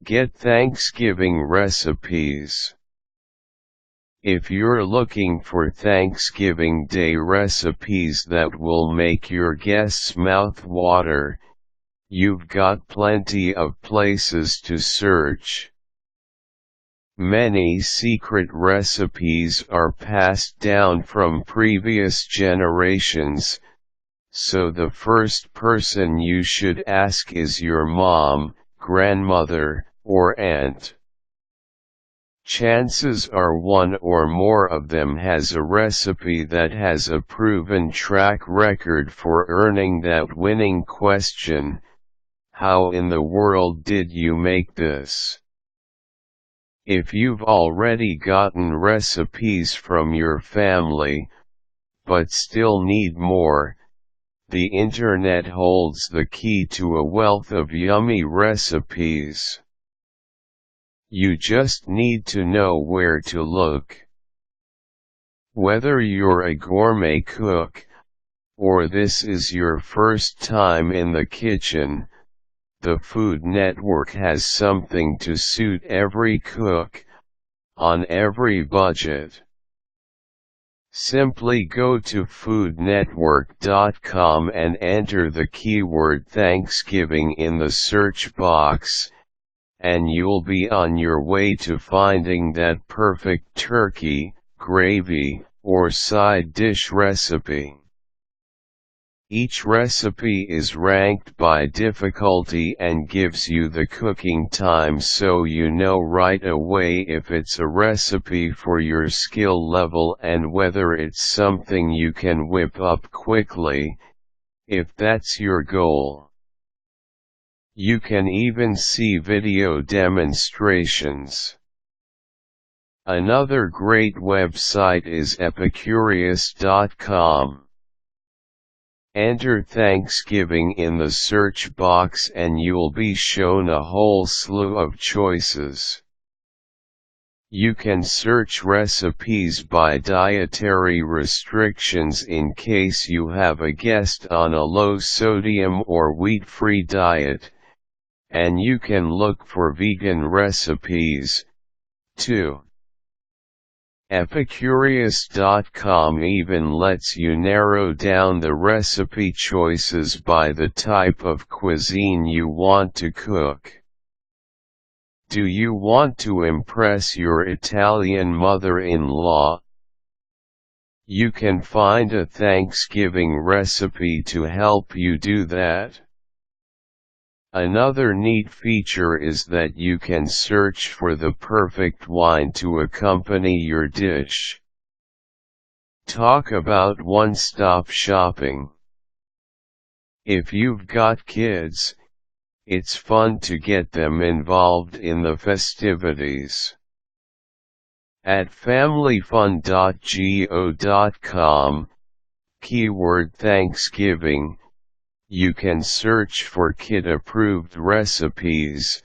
Get Thanksgiving recipes. If you're looking for Thanksgiving Day recipes that will make your guests' mouth water, you've got plenty of places to search. Many secret recipes are passed down from previous generations, so the first person you should ask is your mom, grandmother, or aunt. Chances are one or more of them has a recipe that has a proven track record for earning that winning question, "How in the world did you make this?" If you've already gotten recipes from your family, but still need more, the internet holds the key to a wealth of yummy recipes. You just need to know where to look. Whether you're a gourmet cook, or this is your first time in the kitchen, the Food Network has something to suit every cook, on every budget. Simply go to foodnetwork.com and enter the keyword Thanksgiving in the search box, and you'll be on your way to finding that perfect turkey, gravy, or side dish recipe. Each recipe is ranked by difficulty and gives you the cooking time so you know right away if it's a recipe for your skill level and whether it's something you can whip up quickly, if that's your goal. You can even see video demonstrations. Another great website is epicurious.com. Enter Thanksgiving in the search box and you'll be shown a whole slew of choices. You can search recipes by dietary restrictions in case you have a guest on a low-sodium or wheat-free diet, and you can look for vegan recipes, too. Epicurious.com even lets you narrow down the recipe choices by the type of cuisine you want to cook. Do you want to impress your Italian mother-in-law? You can find a Thanksgiving recipe to help you do that. Another neat feature is that you can search for the perfect wine to accompany your dish. Talk about one-stop shopping. If you've got kids, it's fun to get them involved in the festivities. At familyfun.go.com, keyword Thanksgiving, you can search for kid-approved recipes,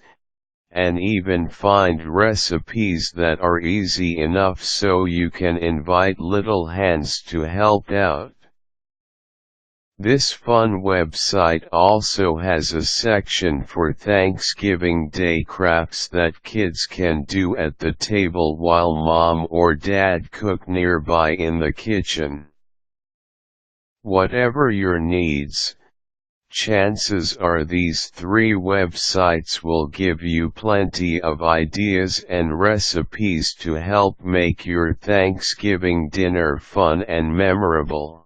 and even find recipes that are easy enough so you can invite little hands to help out. This fun website also has a section for Thanksgiving Day crafts that kids can do at the table while mom or dad cook nearby in the kitchen. Whatever your needs, chances are these three websites will give you plenty of ideas and recipes to help make your Thanksgiving dinner fun and memorable.